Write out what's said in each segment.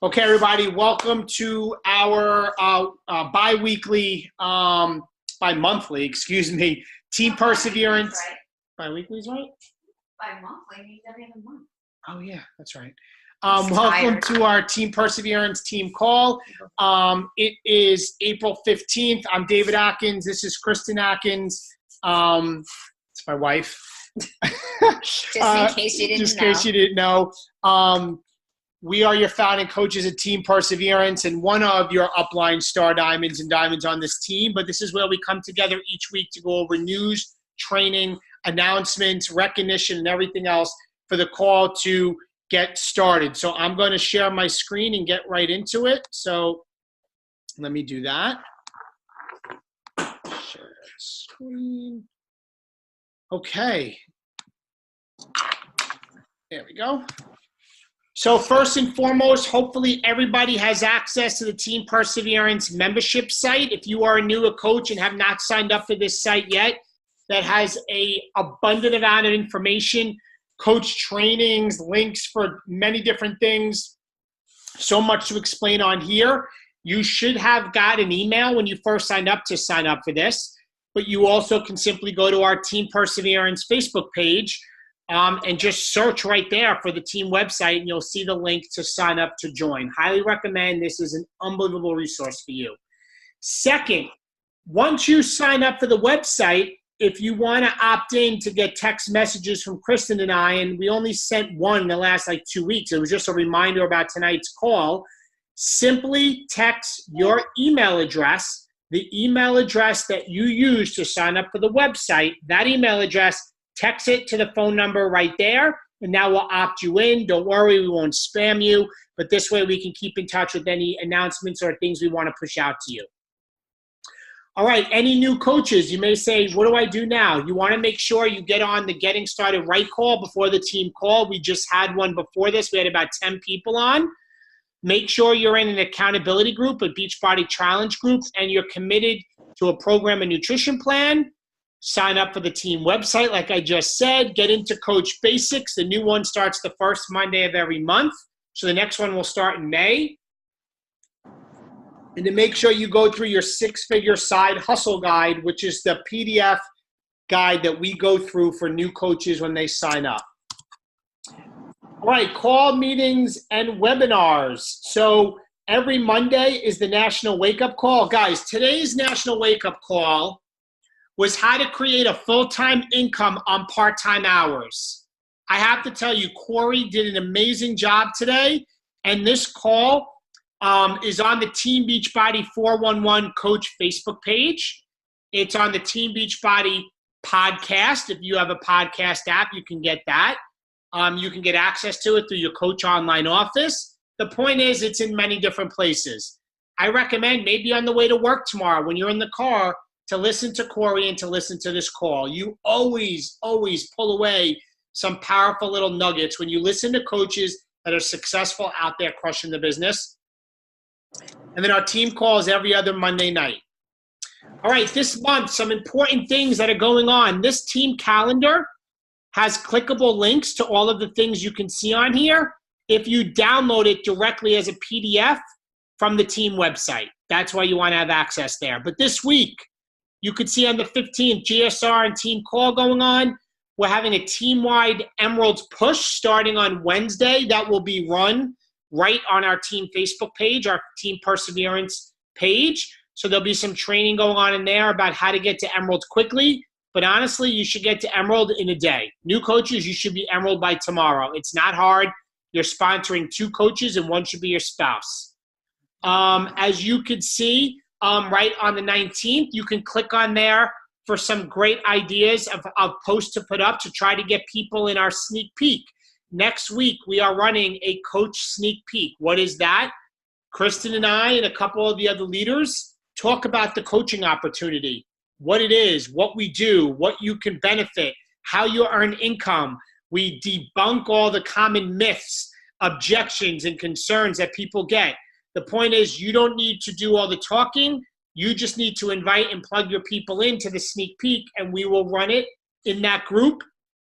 Okay, everybody, welcome to our bi-weekly, bi-monthly, excuse me, Team Perseverance. Right. Bi-weekly is right? Bi-monthly means every other month. Oh, yeah, that's right. Just Welcome tired. to our Team Perseverance team call. It is April 15th. I'm David Atkins. This is Kristen Atkins. It's my wife. Just in case you didn't know. Just in case you didn't know. We are your founding coaches at Team Perseverance and one of your upline star diamonds and diamonds on this team. But this is where we come together each week to go over news, training, announcements, recognition, and everything else for the call to get started. So I'm going to share my screen and get right into it. So let me do that. Share screen. Okay. There we go. So first and foremost, hopefully everybody has access to the Team Perseverance membership site. If you are a newer coach and have not signed up for this site yet, that has a abundant amount of information, coach trainings, links for many different things, so much to explain on here. You should have got an email when you first signed up to sign up for this, but you also can simply go to our Team Perseverance Facebook page and just search right there for the team website, and you'll see the link to sign up to join. Highly recommend. This is an unbelievable resource for you. Second, once you sign up for the website, if you want to opt in to get text messages from Kristen and I, and we only sent one in the last 2 weeks, it was just a reminder about tonight's call, simply text your email address, the email address that you use to sign up for the website, that email address, text it to the phone number right there, and now we'll opt you in. Don't worry, we won't spam you, but this way we can keep in touch with any announcements or things we want to push out to you. All right, any new coaches, you may say, what do I do now? You want to make sure you get on the Getting Started Right call before the team call. We just had one before this. We had about 10 people on. Make sure you're in an accountability group, a Beachbody Challenge group, and you're committed to a program and nutrition plan. Sign up for the team website, like I just said. Get into Coach Basics. The new one starts the first Monday of every month. So the next one will start in May. And to make sure you go through your six-figure side hustle guide, which is the PDF guide that we go through for new coaches when they sign up. All right, call meetings and webinars. So every Monday is the National Wake Up Call. Guys, today's National Wake Up Call was how to create a full-time income on part-time hours. I have to tell you, Corey did an amazing job today, and this call is on the Team Beachbody 411 Coach Facebook page. It's on the Team Beachbody podcast. If you have a podcast app, you can get that. You can get access to it through your Coach Online office. The point is, it's in many different places. I recommend maybe on the way to work tomorrow when you're in the car, to listen to Corey and to listen to this call. You always pull away some powerful little nuggets when you listen to coaches that are successful out there crushing the business. And then our team calls every other Monday night. All right, this month, some important things that are going on. This team calendar has clickable links to all of the things you can see on here if you download it directly as a PDF from the team website. That's why you want to have access there. But this week, you could see on the 15th, GSR and team call going on. We're having a team-wide Emeralds push starting on Wednesday. That will be run right on our team Facebook page, our Team Perseverance page. So there'll be some training going on in there about how to get to Emerald quickly. But honestly, you should get to Emerald in a day. New coaches, you should be Emerald by tomorrow. It's not hard. You're sponsoring 2 coaches, and one should be your spouse. As you could see, right on the 19th, you can click on there for some great ideas of posts to put up to try to get people in our sneak peek. Next week, we are running a coach sneak peek. What is that? Kristen and I and a couple of the other leaders talk about the coaching opportunity, what it is, what we do, what you can benefit, how you earn income. We debunk all the common myths, objections, and concerns that people get. The point is, you don't need to do all the talking. You just need to invite and plug your people into the sneak peek, and we will run it in that group.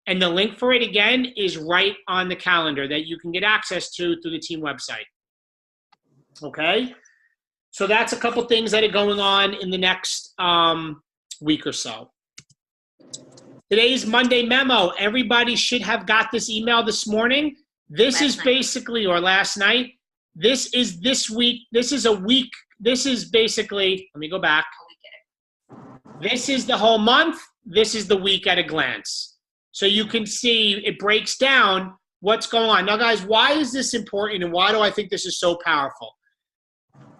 And the link for it, again, is right on the calendar that you can get access to through the team website. Okay? So that's a couple things that are going on in the next week or so. Today's Monday memo. Everybody should have got this email this morning. This is basically, or last night, this is this week. This is a week. This is basically, let me go back. This is the whole month. This is the week at a glance. So you can see it breaks down what's going on. Now, guys, why is this important and why do I think this is so powerful?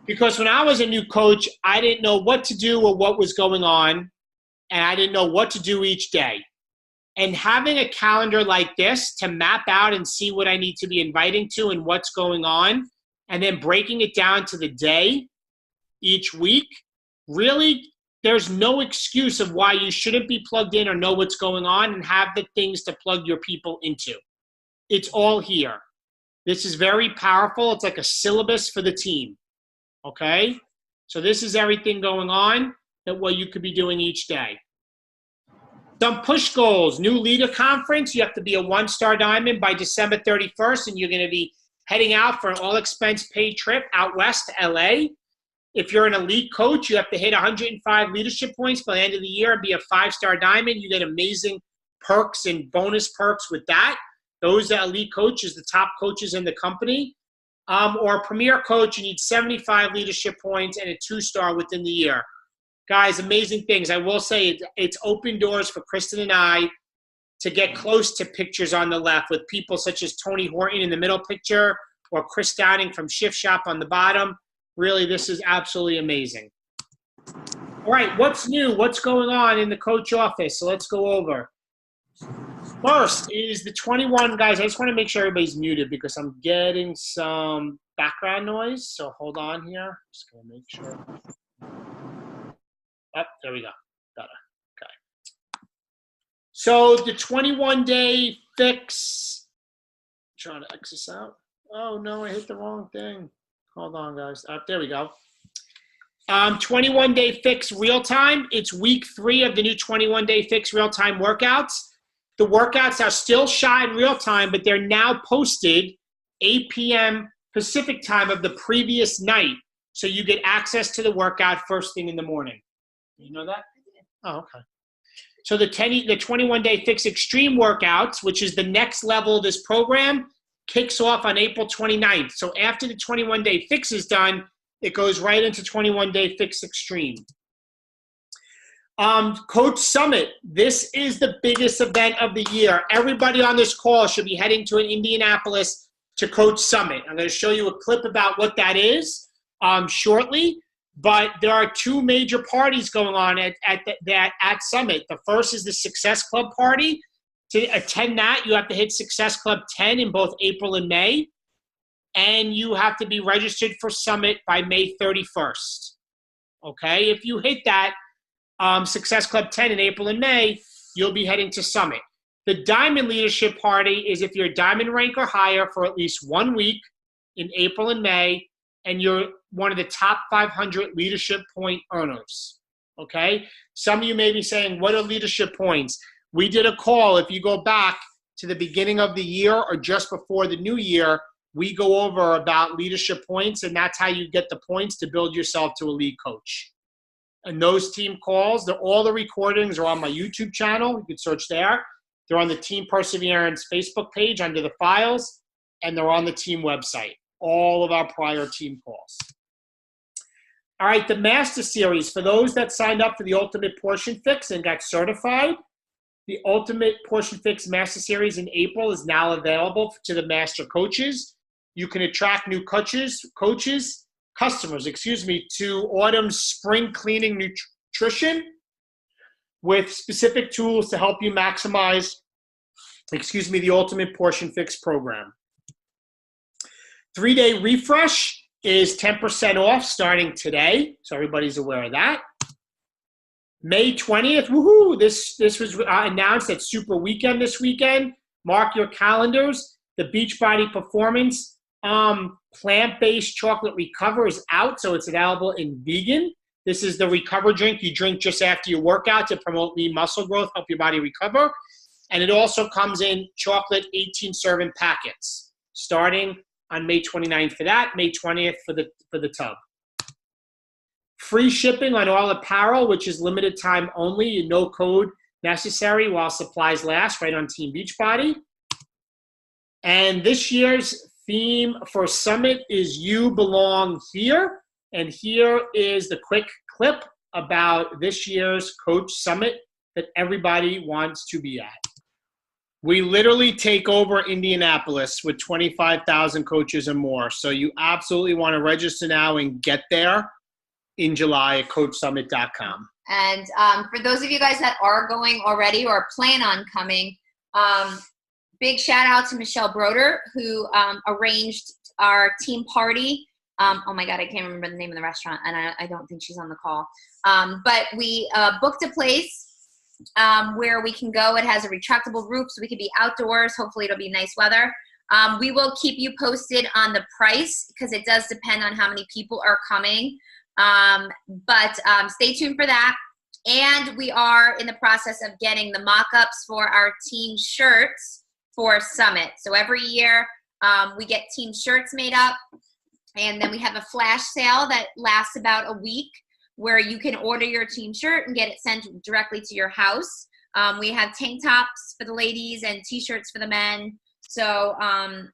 Because when I was a new coach, I didn't know what to do or what was going on, and I didn't know what to do each day. And having a calendar like this to map out and see what I need to be inviting to and what's going on, and then breaking it down to the day each week, really, there's no excuse of why you shouldn't be plugged in or know what's going on and have the things to plug your people into. It's all here. This is very powerful. It's like a syllabus for the team. Okay? So this is everything going on that what you could be doing each day. Some push goals. New leader conference. You have to be a 1-star diamond by December 31st, and you're going to be heading out for an all-expense paid trip out west to LA. If you're an elite coach, you have to hit 105 leadership points by the end of the year and be a 5-star diamond. You get amazing perks and bonus perks with that. Those are elite coaches, the top coaches in the company. Or a premier coach, you need 75 leadership points and a 2-star within the year. Guys, amazing things. I will say it's open doors for Kristen and I to get close to pictures on the left with people such as Tony Horton in the middle picture or Chris Downing from Shift Shop on the bottom. Really, this is absolutely amazing. All right, what's new? What's going on in the coach office? So let's go over. First is the 21, guys. I just want to make sure everybody's muted because I'm getting some background noise. So hold on here. Just going to make sure. Oh, there we go. Better. Okay. So the 21-day fix. I'm trying to X this out. Oh, no, I hit the wrong thing. Hold on, guys. There we go. 21-day fix real time. It's week 3 of the new 21-day fix real time workouts. The workouts are still shy in real time, but they're now posted 8 p.m. Pacific time of the previous night. So you get access to the workout first thing in the morning. You know that? Oh, okay. So the 21-day fix extreme workouts, which is the next level of this program, kicks off on April 29th. So after the 21-day fix is done, it goes right into 21-day fix extreme. Coach Summit. This is the biggest event of the year. Everybody on this call should be heading to Indianapolis to Coach Summit. I'm going to show you a clip about what that is shortly. But there are 2 major parties going on at Summit. The first is the Success Club party. To attend that, you have to hit Success Club 10 in both April and May. And you have to be registered for Summit by May 31st. Okay? If you hit that Success Club 10 in April and May, you'll be heading to Summit. The Diamond Leadership Party is if you're a Diamond rank or higher for at least 1 week in April and May, and you're one of the top 500 leadership point earners. Okay? Some of you may be saying, what are leadership points? We did a call. If you go back to the beginning of the year or just before the new year, we go over about leadership points, and that's how you get the points to build yourself to a lead coach. And those team calls, all the recordings are on my YouTube channel. You can search there. They're on the Team Perseverance Facebook page under the files, and they're on the team website. All of our prior team calls. All right, the Master Series. For those that signed up for the Ultimate Portion Fix and got certified, the Ultimate Portion Fix Master Series in April is now available to the Master Coaches. You can attract new customers, to Autumn's Spring Cleaning Nutrition with specific tools to help you maximize, the Ultimate Portion Fix program. 3-day refresh is 10% off starting today, so everybody's aware of that. May 20th, woohoo! This was announced at Super Weekend this weekend. Mark your calendars. The Beachbody Performance plant-based chocolate Recover is out, so it's available in vegan. This is the Recover drink you drink just after your workout to promote lean muscle growth, help your body recover. And it also comes in chocolate 18-serving packets starting on May 29th for that, May 20th for the tub. Free shipping on all apparel, which is limited time only, no code necessary while supplies last, right on Team Beachbody. And this year's theme for Summit is You Belong Here. And here is the quick clip about this year's Coach Summit that everybody wants to be at. We literally take over Indianapolis with 25,000 coaches or more. So you absolutely want to register now and get there in July at CoachSummit.com. And for those of you guys that are going already or plan on coming, big shout out to Michelle Broder, who arranged our team party. Oh my God, I can't remember the name of the restaurant, and I don't think she's on the call. But we booked a place where we can go. It has a retractable roof, so we could be outdoors. Hopefully it'll be nice weather. We will keep you posted on the price because it does depend on how many people are coming. But stay tuned for that. And we are in the process of getting the mock-ups for our team shirts for Summit. So every year we get team shirts made up, and then we have a flash sale that lasts about a week where you can order your team shirt and get it sent directly to your house. We have tank tops for the ladies and t-shirts for the men. So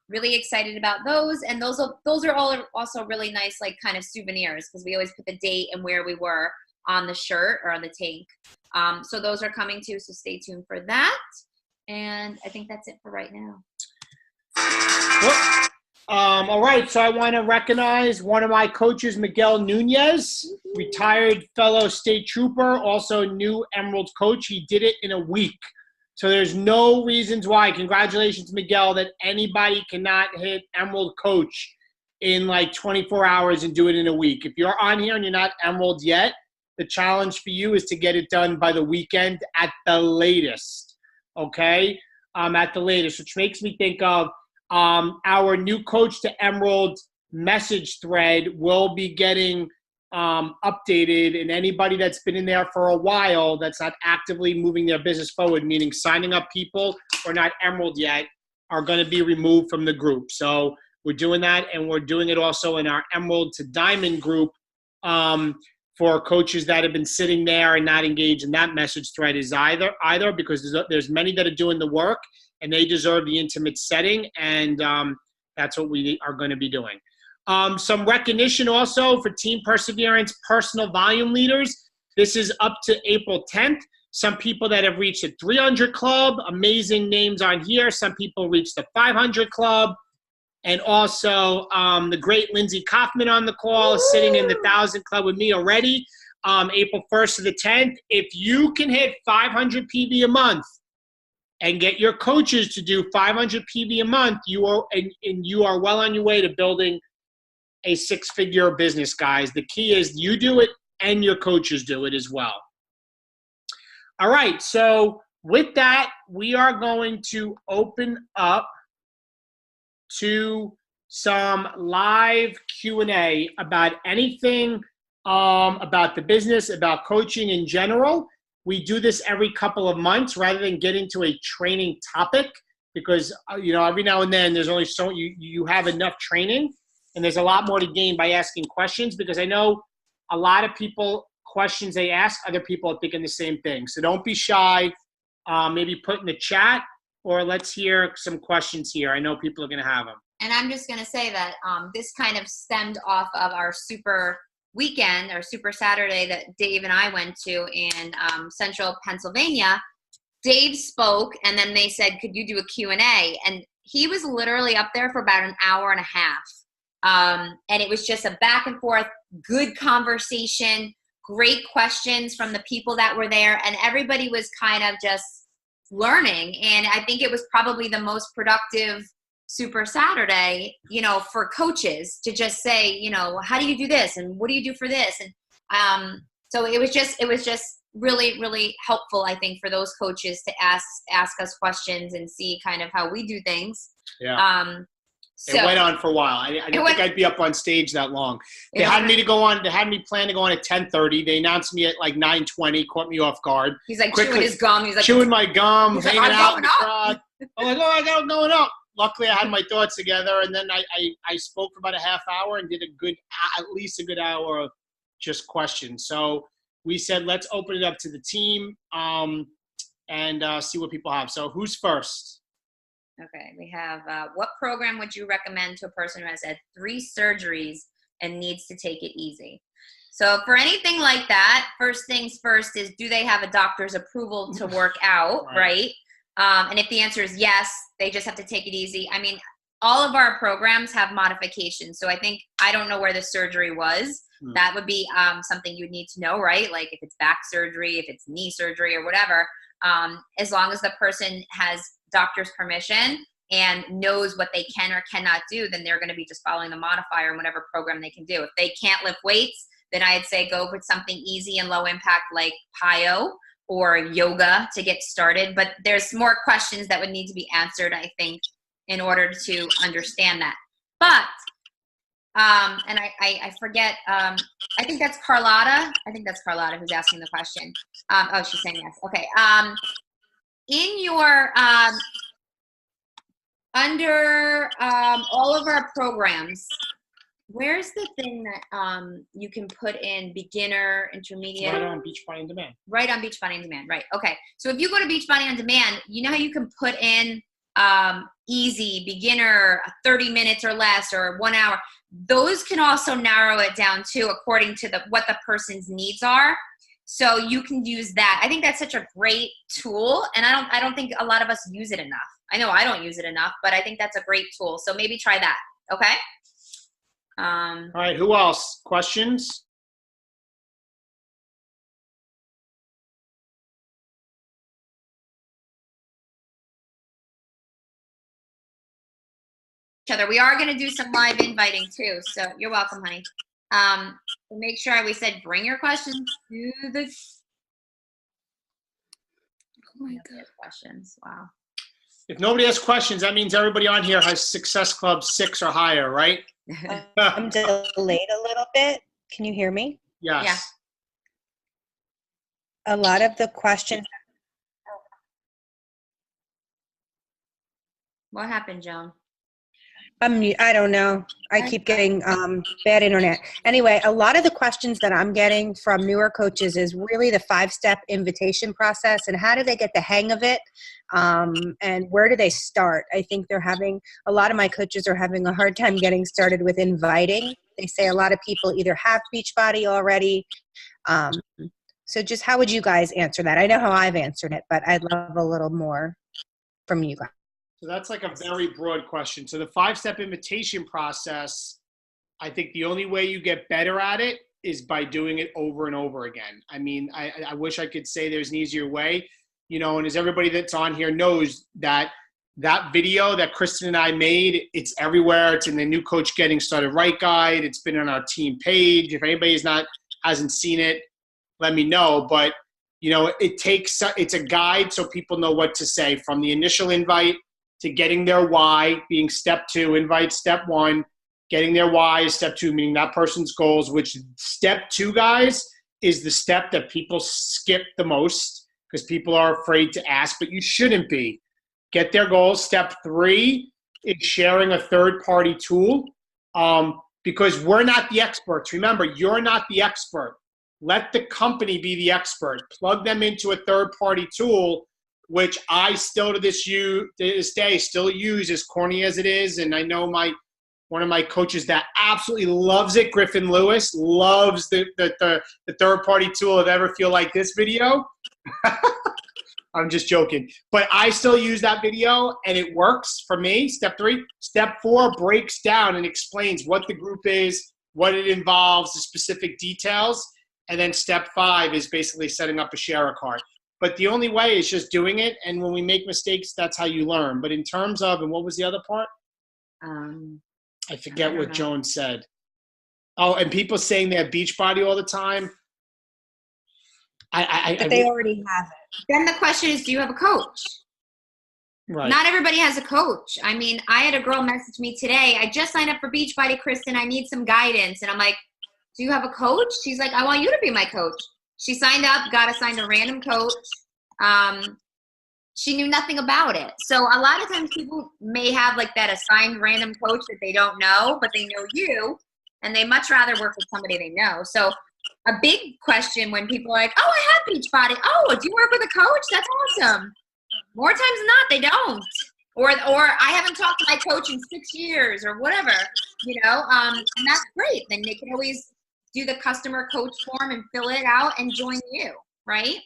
really excited about those. And those are all also really nice, like kind of souvenirs, because we always put the date and where we were on the shirt or on the tank. So those are coming too, so stay tuned for that. And I think that's it for right now. Well, all right, so I want to recognize one of my coaches, Miguel Nunez, retired fellow state trooper, also new Emerald coach. He did it in a week. So there's no reasons why, congratulations, Miguel, that anybody cannot hit Emerald coach in like 24 hours and do it in a week. If you're on here and you're not Emerald yet, the challenge for you is to get it done by the weekend at the latest, okay? At the latest, which makes me think of our new coach to Emerald message thread will be getting updated, and anybody that's been in there for a while that's not actively moving their business forward, meaning signing up people or not Emerald yet, are going to be removed from the group. So we're doing that, and we're doing it also in our Emerald to Diamond group for coaches that have been sitting there and not engaged in that message thread is either because there's many that are doing the work and they deserve the intimate setting, and that's what we are going to be doing. Some recognition also for Team Perseverance personal volume leaders. This is up to April 10th. Some people that have reached the 300 club, amazing names on here. Some people reached the 500 club. And also the great Lindsay Kaufman on the call is sitting in the 1,000 club with me already, April 1st to the 10th. If you can hit 500 PV a month and get your coaches to do 500 PV a month, you are well on your way to building a six-figure business, guys. The key is you do it and your coaches do it as well. All right, so with that, we are going to open up to some live Q&A about anything about the business, about coaching in general. We do this every couple of months rather than get into a training topic because, every now and then there's only so you have enough training, and there's a lot more to gain by asking questions, because I know a lot of people, questions they ask, other people are thinking the same thing. So don't be shy. Maybe put in the chat, or let's hear some questions here. I know people are going to have them. And I'm just going to say that this kind of stemmed off of our super weekend or super Saturday that Dave and I went to in central Pennsylvania. Dave spoke, and then they said, could you do a Q&A? And he was literally up there for about an hour and a half. And it was just a back and forth, good conversation, great questions from the people that were there. And everybody was kind of just learning. And I think it was probably the most productive Super Saturday, for coaches to just say, how do you do this? And what do you do for this? And so it was just really, really helpful, I think, for those coaches to ask us questions and see kind of how we do things. Yeah. So it went on for a while. I didn't think I'd be up on stage that long. They had me plan to go on at 10:30. They announced me at like 9:20, caught me off guard. He's like chewing his gum. He's like chewing my gum, hanging out in the crowd. I'm like, I got going up. luckily I had my thoughts together, and then I spoke for about a half hour and did at least a good hour of just questions. So we said, let's open it up to the team and see what people have. So who's first? Okay, we have, what program would you recommend to a person who has had 3 surgeries and needs to take it easy? So for anything like that, first things first is, do they have a doctor's approval to work out, right? And if the answer is yes, they just have to take it easy. I mean, all of our programs have modifications. So I don't know where the surgery was. That would be something you would need to know, right? Like if it's back surgery, if it's knee surgery or whatever, as long as the person has doctor's permission and knows what they can or cannot do, then they're going to be just following the modifier and whatever program they can do. If they can't lift weights, then I'd say go with something easy and low impact like PYO or yoga to get started. But there's more questions that would need to be answered, I think, in order to understand that. But, and I forget, I think that's Carlotta. I think that's Carlotta who's asking the question. Oh, she's saying yes. Okay. In your, under all of our programs, where's the thing that you can put in beginner, intermediate? Right on Beachbody On Demand. Right on Beachbody On Demand, right. Okay. So if you go to Beachbody On Demand, you know how you can put in easy, beginner, 30 minutes or less, or 1 hour. Those can also narrow it down too, according to what the person's needs are. So you can use that. I think that's such a great tool, and I don't think a lot of us use it enough. I know I don't use it enough, but I think that's a great tool. So maybe try that. Okay. All right. Who else? Questions? We are going to do some live inviting too. So you're welcome, honey. So make sure we said bring your questions to the. Oh my God. Questions. Wow. If nobody has questions, that means everybody on here has Success Club 6 or higher, right? I'm delayed a little bit. Can you hear me? Yes. Yeah. A lot of the questions. What happened, Joan? I don't know. I keep getting bad internet. Anyway, a lot of the questions that I'm getting from newer coaches is really the 5-step invitation process and how do they get the hang of it, and where do they start? I think a lot of my coaches are having a hard time getting started with inviting. They say a lot of people either have Beachbody already. So just how would you guys answer that? I know how I've answered it, but I'd love a little more from you guys. So that's like a very broad question. So the 5-step invitation process, I think the only way you get better at it is by doing it over and over again. I mean, I wish I could say there's an easier way, and as everybody that's on here knows, that video that Kristen and I made, it's everywhere. It's in the New Coach Getting Started Right guide. It's been on our team page. If anybody hasn't seen it, let me know. But, it's a guide so people know what to say from the initial invite to getting their why, being step 2, invite step 1, getting their why is step 2, meaning that person's goals, which step 2, guys, is the step that people skip the most because people are afraid to ask, but you shouldn't be. Get their goals. Step 3 is sharing a third-party tool because we're not the experts. Remember, you're not the expert. Let the company be the expert. Plug them into a third-party tool, which I still to this day still use, as corny as it is. And I know one of my coaches that absolutely loves it, Griffin Lewis, loves the third-party tool of Ever Feel Like This video. I'm just joking. But I still use that video, and it works for me, step 3. Step 4 breaks down and explains what the group is, what it involves, the specific details. And then step 5 is basically setting up a share card. But the only way is just doing it, and when we make mistakes, that's how you learn. But in terms of, and what was the other part? I forget what Joan said. Oh, and people saying they have Beachbody all the time. But they already have it. Then the question is, do you have a coach? Right. Not everybody has a coach. I mean, I had a girl message me today. I just signed up for Beachbody, Kristen. I need some guidance. And I'm like, do you have a coach? She's like, I want you to be my coach. She signed up, got assigned a random coach. she knew nothing about it. So a lot of times people may have like that assigned random coach that they don't know, but they know you, and they much rather work with somebody they know. So a big question when people are like, oh, I have Beachbody. Oh, do you work with a coach? That's awesome. More times than not, they don't. Or I haven't talked to my coach in 6 years or whatever, and that's great. Then they can always do the customer coach form and fill it out and join you, right?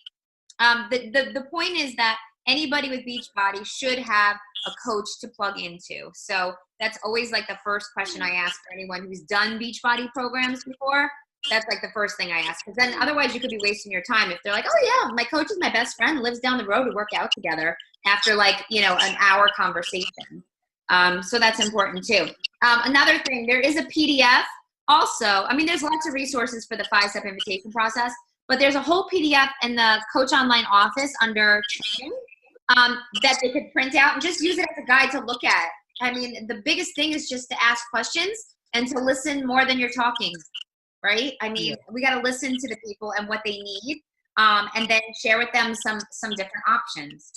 The point is that anybody with Beachbody should have a coach to plug into. So that's always like the first question I ask for anyone who's done Beachbody programs before. That's like the first thing I ask. Because then otherwise you could be wasting your time if they're like, oh yeah, my coach is my best friend, lives down the road, to work out together after like, an hour conversation. So that's important too. Another thing, there is a PDF also. I mean, there's lots of resources for the 5-step invitation process, but there's a whole PDF in the Coach Online office under training that they could print out and just use it as a guide to look at. I mean, the biggest thing is just to ask questions and to listen more than you're talking, right? I mean, we got to listen to the people and what they need, and then share with them some different options.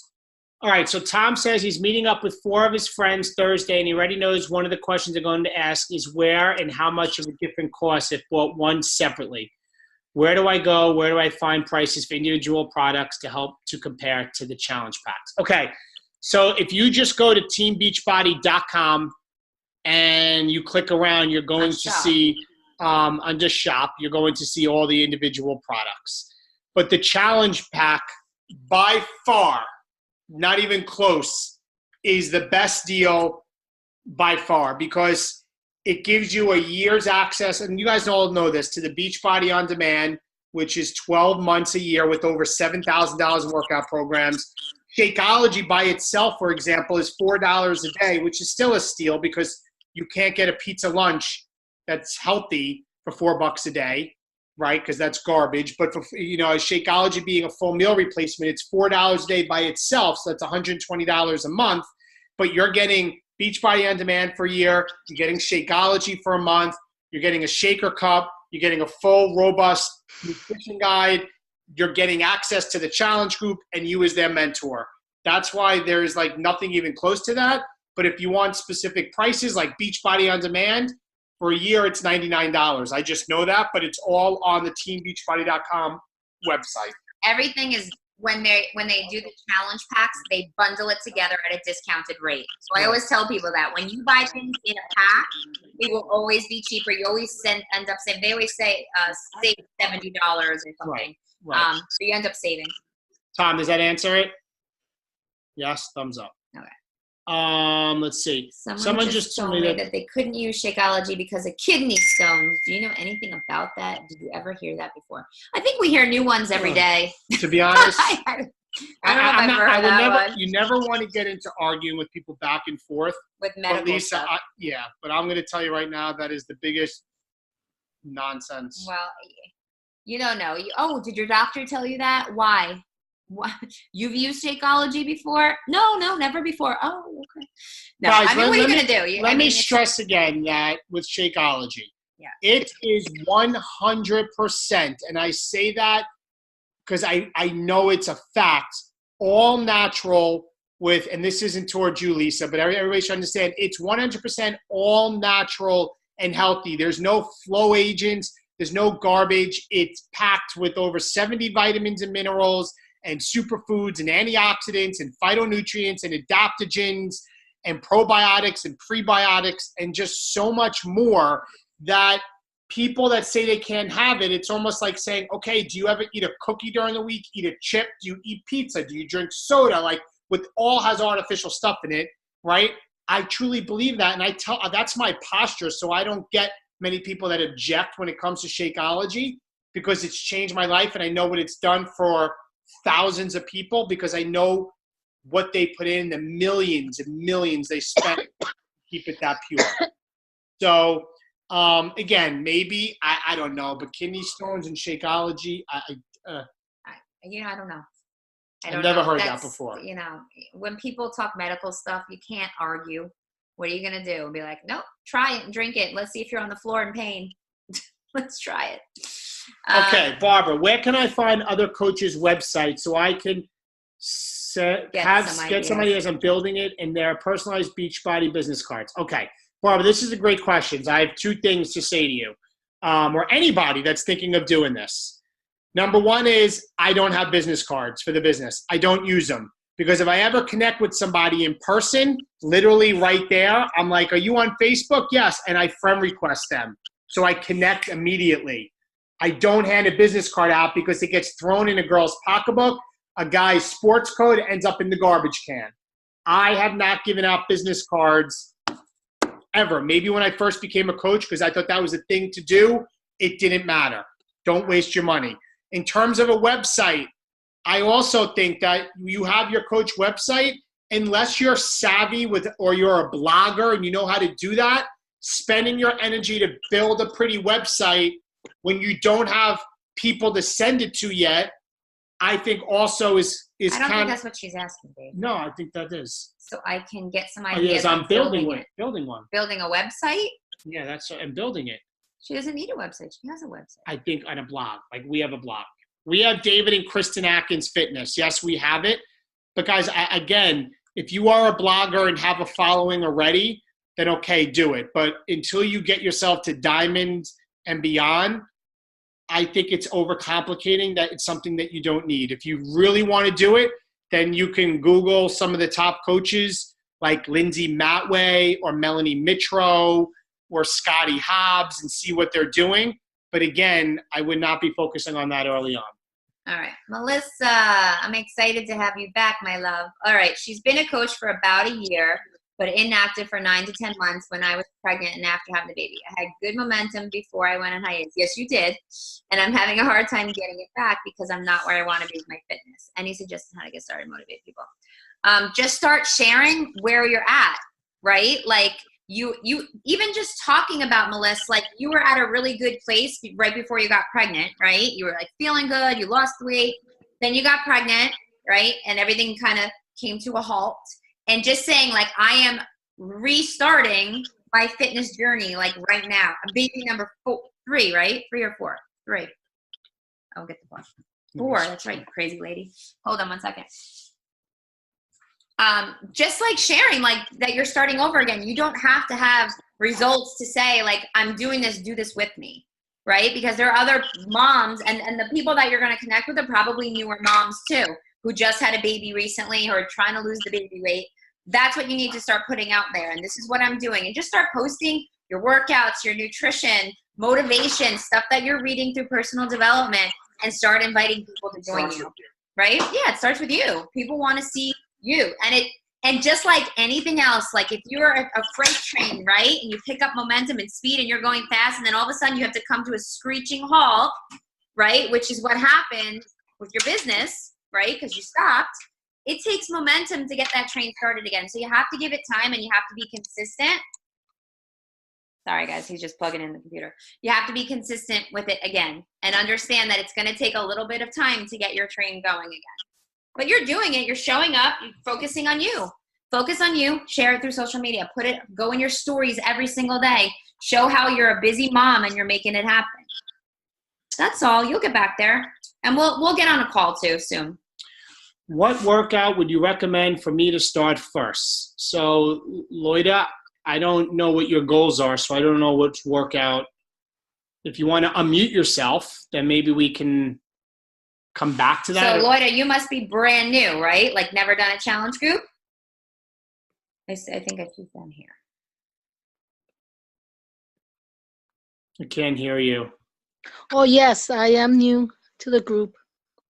All right, so Tom says he's meeting up with 4 of his friends Thursday, and he already knows one of the questions they're going to ask is where and how much of a different cost if bought one separately. Where do I go? Where do I find prices for individual products to help to compare to the challenge packs? Okay, so if you just go to teambeachbody.com and you click around, you're going to see under shop, you're going to see all the individual products. But the challenge pack, by far, not even close, is the best deal by far, because it gives you a year's access, and you guys all know this, to the Beachbody On Demand, which is 12 months a year with over $7,000 in workout programs. Shakeology by itself, for example, is $4 a day, which is still a steal because you can't get a pizza lunch that's healthy for $4 a day, right? Because that's garbage. But for Shakeology being a full meal replacement, it's $4 a day by itself, so that's $120 a month. But you're getting Beachbody On Demand for a year, you're getting Shakeology for a month, you're getting a shaker cup, you're getting a full, robust nutrition guide, you're getting access to the challenge group, and you as their mentor. That's why there's like nothing even close to that. But if you want specific prices like Beachbody On Demand, for a year it's $99. I just know that, but it's all on the teambeachbody.com website. Everything is when they do the challenge packs, they bundle it together at a discounted rate. So I always tell people that when you buy things in a pack, it will always be cheaper. You always end up saving. They always say save $70 or something. Right. So you end up saving. Tom, does that answer it? Yes, thumbs up. Okay. Let's see. Someone just told me that they couldn't use Shakeology because of kidney stones. Do you know anything about that? Did you ever hear that before? I think we hear new ones every day. To be honest, I don't know if I've heard that one. You never want to get into arguing with people back and forth. With medical Lisa, stuff. but I'm going to tell you right now, that is the biggest nonsense. Well, you don't know. Did your doctor tell you that? Why? What? You've used Shakeology before? No, never before. Oh, okay. No, guys, what are you going to do? Let me stress again that with Shakeology, it is 100%, and I say that because I know it's a fact, all natural with, and this isn't towards you, Lisa, but everybody should understand, it's 100% all natural and healthy. There's no flow agents. There's no garbage. It's packed with over 70 vitamins and minerals and superfoods and antioxidants and phytonutrients and adaptogens and probiotics and prebiotics and just so much more that people that say they can't have it, it's almost like saying, okay, do you ever eat a cookie during the week, eat a chip? Do you eat pizza? Do you drink soda? Like, with all has artificial stuff in it, right? I truly believe that, and that's my posture, so I don't get many people that object when it comes to Shakeology, because it's changed my life and I know what it's done for thousands of people, because I know what they put in, the millions and millions they spent to keep it that pure. So again, maybe I don't know, but kidney stones and Shakeology, I don't know. I've never heard that before. When people talk medical stuff, you can't argue. What are you going to do? Be like, nope, try it and drink it. Let's see if you're on the floor in pain. Let's try it. Okay, Barbara, where can I find other coaches' websites so I can Get some ideas on building it in their personalized Beachbody business cards. Okay. Barbara, this is a great question. I have 2 things to say to you, or anybody that's thinking of doing this. Number 1 is I don't have business cards for the business. I don't use them because if I ever connect with somebody in person, literally right there, I'm like, are you on Facebook? Yes. And I friend request them. So I connect immediately. I don't hand a business card out because it gets thrown in a girl's pocketbook. A guy's sports code ends up in the garbage can. I have not given out business cards ever. Maybe when I first became a coach because I thought that was a thing to do, it didn't matter. Don't waste your money. In terms of a website, I also think that you have your coach website, unless you're savvy with or you're a blogger and you know how to do that, spending your energy to build a pretty website when you don't have people to send it to yet, I think also is I don't think that's what she's asking, Dave. No, I think that is. So I can get some Oh, ideas. yes, I'm building one. Building a website? Yeah, I'm building it. She doesn't need a website. She has a website. I think on a blog. Like we have a blog. We have David and Kristen Atkins Fitness. Yes, we have it. But guys, again, if you are a blogger and have a following already, then okay, do it. But until you get yourself to diamond and beyond, I think it's overcomplicating that it's something that you don't need. If you really want to do it, then you can Google some of the top coaches like Lindsay Matway or Melanie Mitro or Scotty Hobbs and see what they're doing. But again, I would not be focusing on that early on. All right. Melissa, I'm excited to have you back, my love. All right. She's been a coach for about a year, but inactive for 9 to 10 months when I was pregnant and after having the baby. I had good momentum before I went on hiatus. Yes, you did. And I'm having a hard time getting it back because I'm not where I want to be with my fitness. Any suggestions on how to get started, motivate people? Just start sharing where you're at, right? Like you even just talking about, Melissa, like you were at a really good place right before you got pregnant, right? You were like feeling good. You lost weight. Then you got pregnant, right? And everything kind of came to a halt. And just saying, like, I am restarting my fitness journey, like, right now. I'm baby number 3, right? 3 or 4? 3. I'll get the 4. 4, that's right, you crazy lady. Hold on one second. Just, like, sharing, like, that you're starting over again. You don't have to have results to say, like, I'm doing this, do this with me, right? Because there are other moms, and the people that you're going to connect with are probably newer moms, too, who just had a baby recently or are trying to lose the baby weight. That's what you need to start putting out there. And this is what I'm doing. And just start posting your workouts, your nutrition, motivation, stuff that you're reading through personal development, and start inviting people to join you. Right? Yeah, it starts with you. People want to see you. And just like anything else, like if you're a freight train, right? And you pick up momentum and speed and you're going fast, and then all of a sudden you have to come to a screeching halt, right? Which is what happened with your business, right? Because you stopped. It takes momentum to get that train started again. So you have to give it time and you have to be consistent. Sorry, guys, he's just plugging in the computer. You have to be consistent with it again and understand that it's going to take a little bit of time to get your train going again. But you're doing it. You're showing up. You're focusing on you. Focus on you. Share it through social media. Go in your stories every single day. Show how you're a busy mom and you're making it happen. That's all. You'll get back there. And we'll get on a call too soon. What workout would you recommend for me to start first? So, Loida, I don't know what your goals are, so I don't know which workout. If you want to unmute yourself, then maybe we can come back to that. So, Loida, you must be brand new, right? Like never done a challenge group? I think I see them here. I can't hear you. Oh, yes, I am new to the group.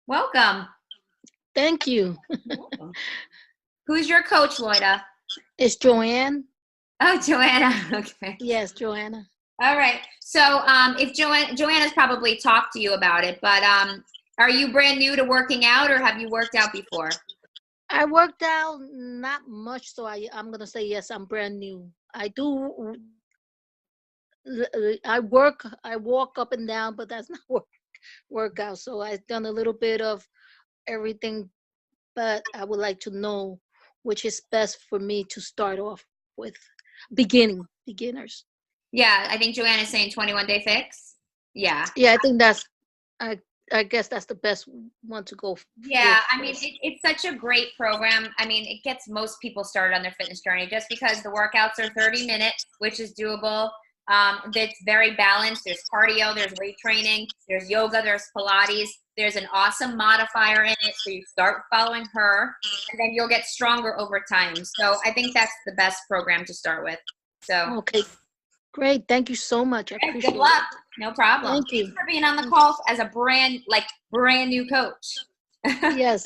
Welcome. Thank you. Who's your coach, Loida? It's Joanne. Oh, Joanna. Okay. Yes, Joanna. All right. So if Joanna's probably talked to you about it, but are you brand new to working out or have you worked out before? I worked out not much, so I'm going to say yes, I'm brand new. I walk up and down, but that's not workout. So I've done a little bit of everything, but I would like to know which is best for me to start off with. Beginners. Yeah, I think Joanna's saying 21 Day Fix. Yeah. Yeah, I think I guess that's the best one to go. Yeah, with I mean, first. it's such a great program. I mean, it gets most people started on their fitness journey just because the workouts are 30 minutes, which is doable. It's very balanced. There's cardio, there's weight training, there's yoga, there's Pilates. There's an awesome modifier in it. So you start following her, and then you'll get stronger over time. So I think that's the best program to start with. So Okay, great. Thank you so much. I appreciate good luck. it. No problem. Thank you. Thanks for being on the call as a brand new coach. Yes.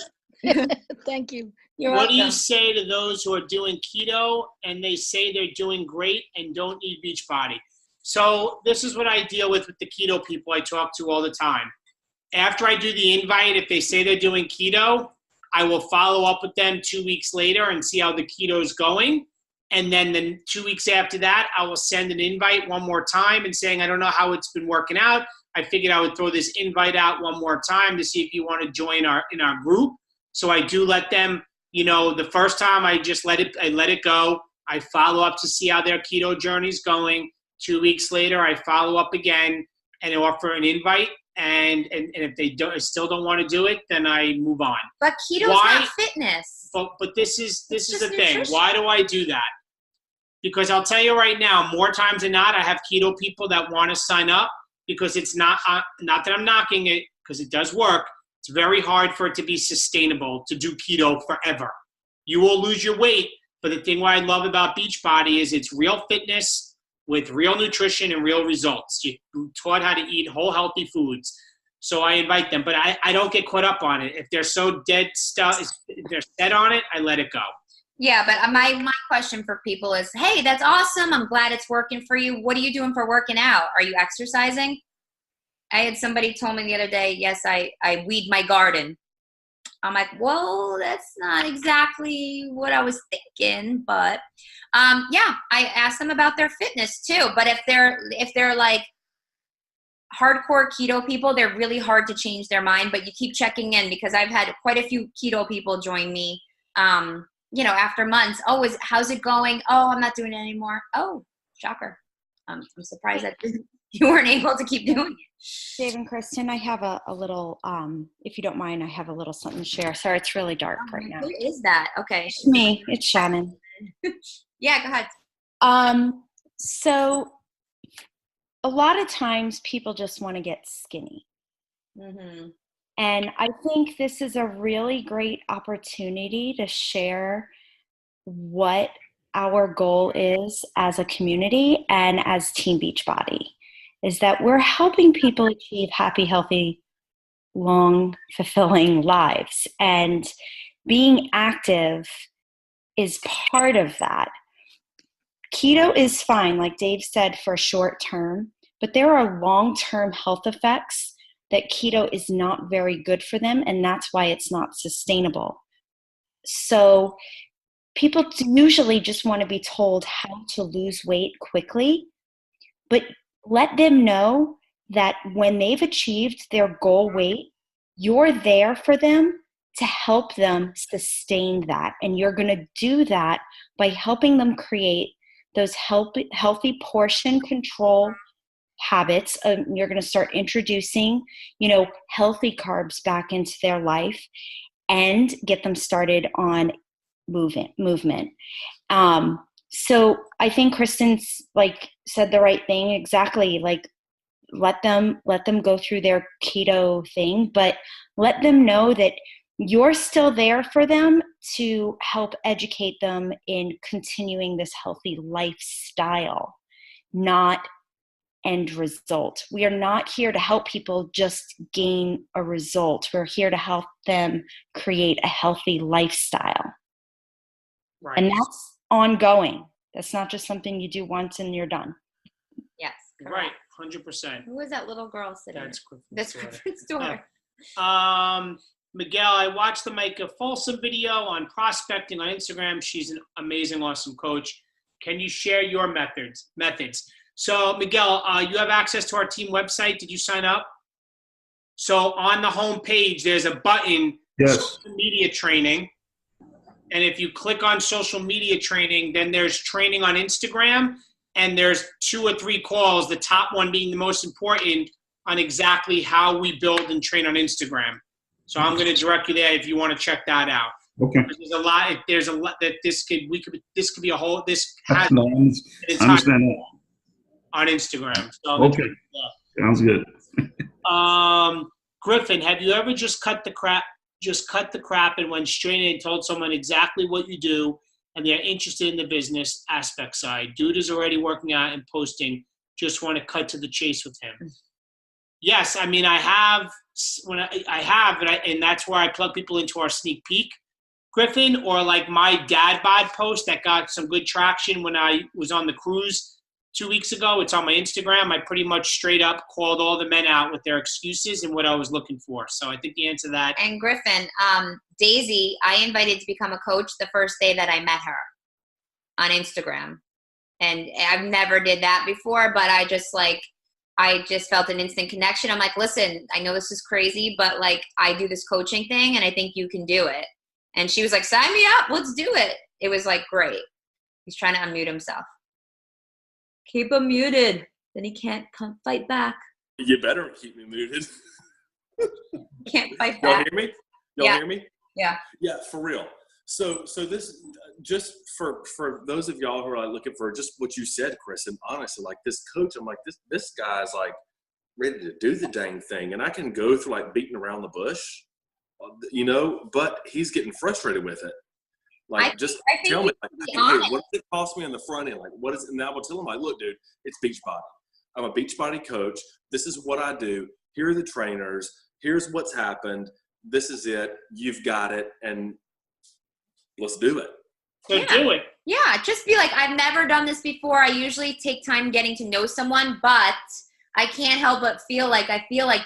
Thank you. You're What do you welcome. say to those who are doing keto and they say they're doing great and don't eat Beachbody? So this is what I deal with the keto people I talk to all the time. After I do the invite, if they say they're doing keto, I will follow up with them 2 weeks later and see how the keto is going. And then 2 weeks after that, I will send an invite one more time and saying, I don't know how it's been working out. I figured I would throw this invite out one more time to see if you want to join in our group. So I do let them, the first time I just let it go. I follow up to see how their keto journey is going. 2 weeks later, I follow up again and offer an invite. And if they still don't want to do it, then I move on. But keto's not fitness. But this is the thing. Nutrition. Why do I do that? Because I'll tell you right now, more times than not, I have keto people that want to sign up because it's not that I'm knocking it, because it does work. It's very hard for it to be sustainable to do keto forever. You will lose your weight, but the thing what I love about Beachbody is it's real fitness with real nutrition and real results. You're taught how to eat whole, healthy foods. So I invite them, but I don't get caught up on it. If they're so dead stuff, if they're set on it, I let it go. Yeah, but my question for people is, hey, that's awesome. I'm glad it's working for you. What are you doing for working out? Are you exercising? I had somebody told me the other day, yes, I weed my garden. I'm like, well, that's not exactly what I was thinking, but yeah, I asked them about their fitness too. But if they're like hardcore keto people, they're really hard to change their mind. But you keep checking in, because I've had quite a few keto people join me. After months. Oh, how's it going? Oh, I'm not doing it anymore. Oh, shocker. I'm surprised that you weren't able to keep doing it. Dave and Kristen, I have a little, if you don't mind, I have a little something to share. Sorry, it's really dark right now. Who is that? Okay. It's me. It's Shannon. Yeah, go ahead. So a lot of times people just want to get skinny. Mm-hmm. And I think this is a really great opportunity to share what our goal is as a community and as Team Beachbody, is that we're helping people achieve happy, healthy, long, fulfilling lives. And being active is part of that. Keto is fine, like Dave said, for short term, but there are long-term health effects that keto is not very good for them, and that's why it's not sustainable. So people usually just want to be told how to lose weight quickly, but let them know that when they've achieved their goal weight, you're there for them to help them sustain that. And you're going to do that by helping them create those healthy portion control habits. You're going to start introducing, healthy carbs back into their life and get them started on movement. So I think Kristen's said the right thing. Exactly. Let them go through their keto thing, but let them know that you're still there for them to help educate them in continuing this healthy lifestyle, not end result. We are not here to help people just gain a result. We're here to help them create a healthy lifestyle. Right. And that's ongoing. That's not just something you do once and you're done. Yes. Right. 100%. Who was that little girl sitting? That's Griffin's daughter. Miguel, I watched the Micah Folsom video on prospecting on Instagram. She's an amazing, awesome coach. Can you share your methods? So, Miguel, you have access to our team website. Did you sign up? So on the home page, there's a button, social media training. And if you click on social media training, then there's training on Instagram, and there's 2 or 3 calls, the top one being the most important, on exactly how we build and train on Instagram. So I'm going to direct you there if you want to check that out. Okay. There's a lot that this could be a whole, this has No, an I understand that. on Instagram. So Okay. Sounds good. Griffin, have you ever just cut the crap and went straight in and told someone exactly what you do and they're interested in the business aspect side? Dude is already working out and posting. Just want to cut to the chase with him. Yes, I mean, I have, and that's where I plug people into our sneak peek, Griffin, or like my dad bod post that got some good traction when I was on the cruise 2 weeks ago. It's on my Instagram. I pretty much straight up called all the men out with their excuses and what I was looking for. So I think the answer to that. And Griffin, Daisy, I invited to become a coach the first day that I met her on Instagram. And I've never did that before, but I just felt an instant connection. I'm like, listen, I know this is crazy, but like I do this coaching thing and I think you can do it. And she was like, sign me up, let's do it. It was like, great. He's trying to unmute himself. Keep him muted. Then he can't fight back. You better keep me muted. Can't fight Y'all back. hear me? Y'all hear me? Yeah. Yeah, for real. So this, just for those of y'all who are like looking for just what you said, Chris, and honestly, like this coach, I'm like, this guy's like ready to do the dang thing. And I can go through like beating around the bush, you know, but he's getting frustrated with it. Like, just tell me, like, hey, what does it cost me on the front end? Like, what is it? And I will tell him, like, look, dude, it's Beachbody. I'm a Beachbody coach. This is what I do. Here are the trainers. Here's what's happened. This is it. You've got it. And let's do it. Do it. Yeah, just be like, I've never done this before. I usually take time getting to know someone, but I can't help but feel like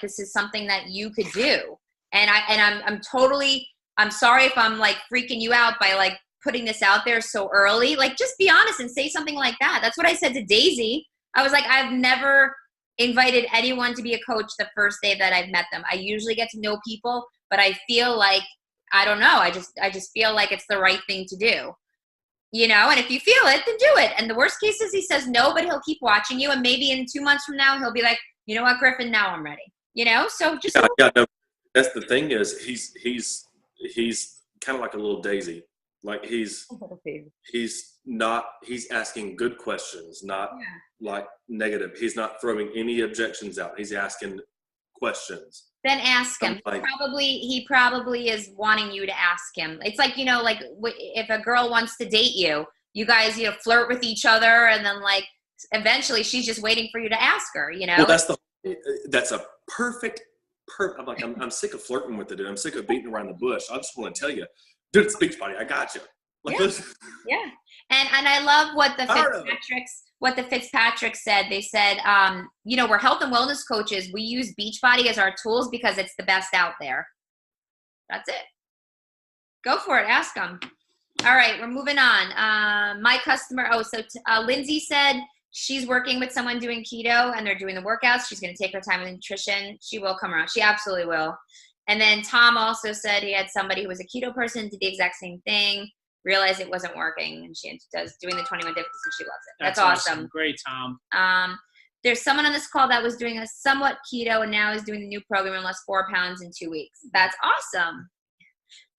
this is something that you could do. And I'm sorry if I'm like freaking you out by like putting this out there so early. Like, just be honest and say something like that. That's what I said to Daisy. I was like, I've never invited anyone to be a coach the first day that I've met them. I usually get to know people, but I feel like, I don't know. I just feel like it's the right thing to do, you know? And if you feel it, then do it. And the worst case is he says no, but he'll keep watching you. And maybe in 2 months from now, he'll be like, you know what, Griffin, now I'm ready, you know? So just, no, that's the thing is he's kind of like a little Daisy. Like he's asking good questions, not like negative. He's not throwing any objections out. He's asking questions. Then ask him. Like, he probably is wanting you to ask him. It's like, you know, like if a girl wants to date you, you guys, you know, flirt with each other, and then like eventually she's just waiting for you to ask her, you know? Well, that's a perfect. I'm like, I'm sick of flirting with it, dude. I'm sick of beating around the bush. I just want to tell you, dude, it's Beachbody. I got you. Like this. Yeah. And I love what the Fitzpatricks said. They said, you know, we're health and wellness coaches. We use Beachbody as our tools because it's the best out there. That's it. Go for it. Ask them. All right, we're moving on. My customer. Lindsay said she's working with someone doing keto and they're doing the workouts. She's going to take her time with nutrition. She will come around. She absolutely will. And then Tom also said he had somebody who was a keto person, did the exact same thing, realized it wasn't working, and she does doing the 21 difference and she loves it. That's awesome. Great, Tom. There's someone on this call that was doing a somewhat keto and now is doing the new program and lost 4 pounds in 2 weeks. That's awesome.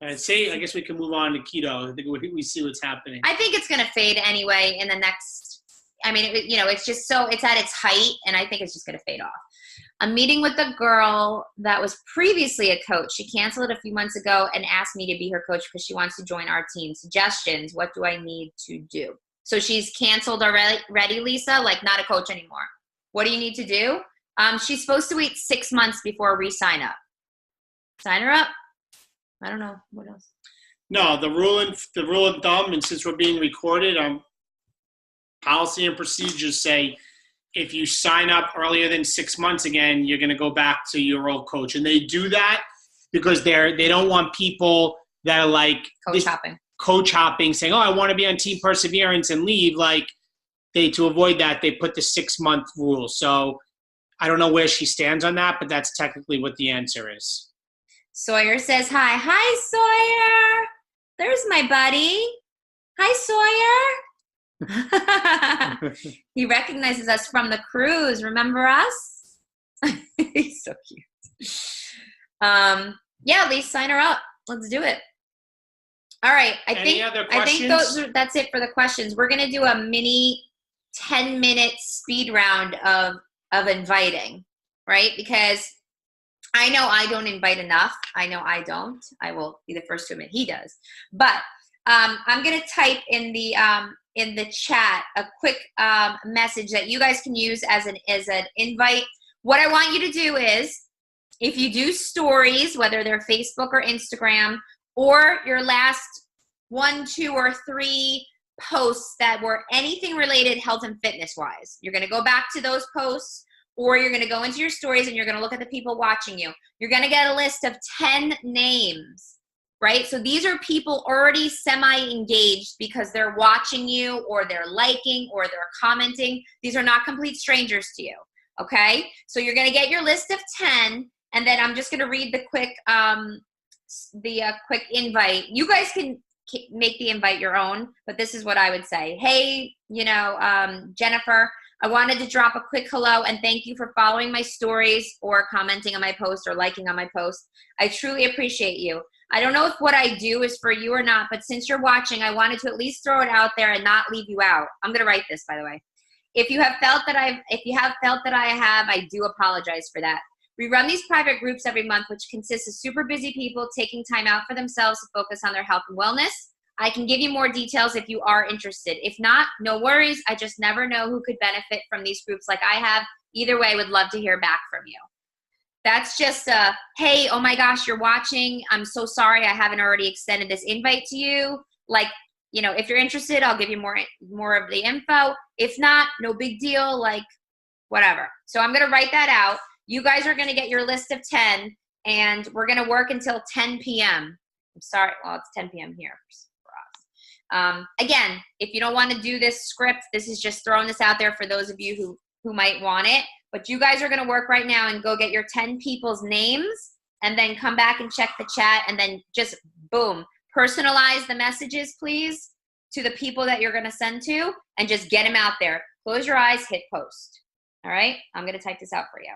And I guess we can move on to keto. I think we see what's happening. I think it's going to fade anyway in the next, I mean, it's just so, it's at its height, and I think it's just going to fade off. I'm meeting with a girl that was previously a coach. She canceled it a few months ago and asked me to be her coach because she wants to join our team. Suggestions, what do I need to do? So she's canceled already, Lisa, like not a coach anymore. What do you need to do? She's supposed to wait 6 months before re-sign up. Sign her up. I don't know. What else? No, the rule of thumb, and since we're being recorded, policy and procedures say if you sign up earlier than 6 months again, you're going to go back to your old coach. And they do that because they don't want people that are like coach hopping, saying, oh, I want to be on Team Perseverance and leave. Like to avoid that, they put the 6 month rule. So I don't know where she stands on that, but that's technically what the answer is. Sawyer says hi. Hi, Sawyer. There's my buddy. Hi, Sawyer. He recognizes us from the cruise. Remember us? He's so cute. Yeah, Lee, sign her up. Let's do it. All right. Any other questions? That's it for the questions. We're gonna do a mini 10-minute speed round of inviting, right? Because I know I don't invite enough. I know I don't. I will be the first to admit he does. But I'm gonna type in the chat a quick message that you guys can use as an invite. What I want you to do is, if you do stories, whether they're Facebook or Instagram, or your last 1, 2, or 3 posts that were anything related health and fitness wise, you're gonna go back to those posts, or you're gonna go into your stories and you're gonna look at the people watching you. You're gonna get a list of 10 names, right? So these are people already semi-engaged because they're watching you, or they're liking, or they're commenting. These are not complete strangers to you, okay? So you're gonna get your list of 10, and then I'm just gonna read the quick quick invite. You guys can make the invite your own, but this is what I would say. Hey, Jennifer, I wanted to drop a quick hello and thank you for following my stories or commenting on my post or liking on my post. I truly appreciate you. I don't know if what I do is for you or not, but since you're watching, I wanted to at least throw it out there and not leave you out. I'm going to write this, by the way. If you have felt that I do apologize for that. We run these private groups every month, which consists of super busy people taking time out for themselves to focus on their health and wellness. I can give you more details if you are interested. If not, no worries. I just never know who could benefit from these groups like I have. Either way, would love to hear back from you. That's just hey, oh my gosh, you're watching. I'm so sorry I haven't already extended this invite to you. Like, if you're interested, I'll give you more of the info. If not, no big deal, like whatever. So I'm going to write that out. You guys are going to get your list of 10, and we're going to work until 10 p.m. I'm sorry. Well, it's 10 p.m. here for us. Again, if you don't want to do this script, this is just throwing this out there for those of you who might want it. But you guys are going to work right now and go get your 10 people's names, and then come back and check the chat, and then just, boom, personalize the messages, please, to the people that you're going to send to, and just get them out there. Close your eyes, hit post. All right? I'm going to type this out for you.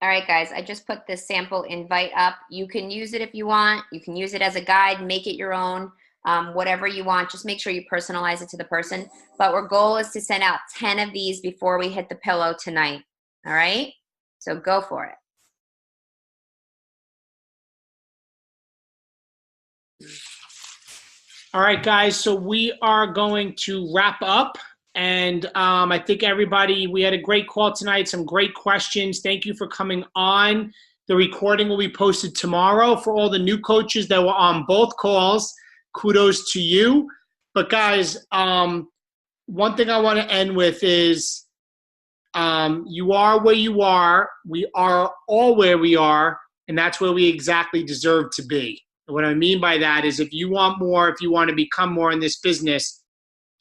All right, guys, I just put this sample invite up. You can use it if you want. You can use it as a guide, make it your own, whatever you want. Just make sure you personalize it to the person. But our goal is to send out 10 of these before we hit the pillow tonight. All right? So go for it. All right, guys, so we are going to wrap up. And I think we had a great call tonight, some great questions. Thank you for coming on. The recording will be posted tomorrow. For all the new coaches that were on both calls, kudos to you. But guys, one thing I want to end with is you are where you are. We are all where we are, and that's where we exactly deserve to be. And what I mean by that is if you want more, if you want to become more in this business,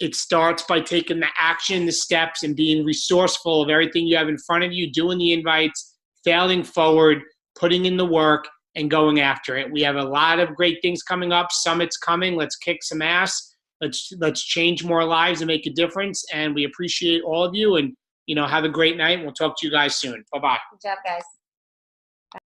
it starts by taking the action, the steps, and being resourceful of everything you have in front of you, doing the invites, failing forward, putting in the work, and going after it. We have a lot of great things coming up. Summit's coming. Let's kick some ass. Let's change more lives and make a difference. And we appreciate all of you. And, have a great night. We'll talk to you guys soon. Bye-bye. Good job, guys.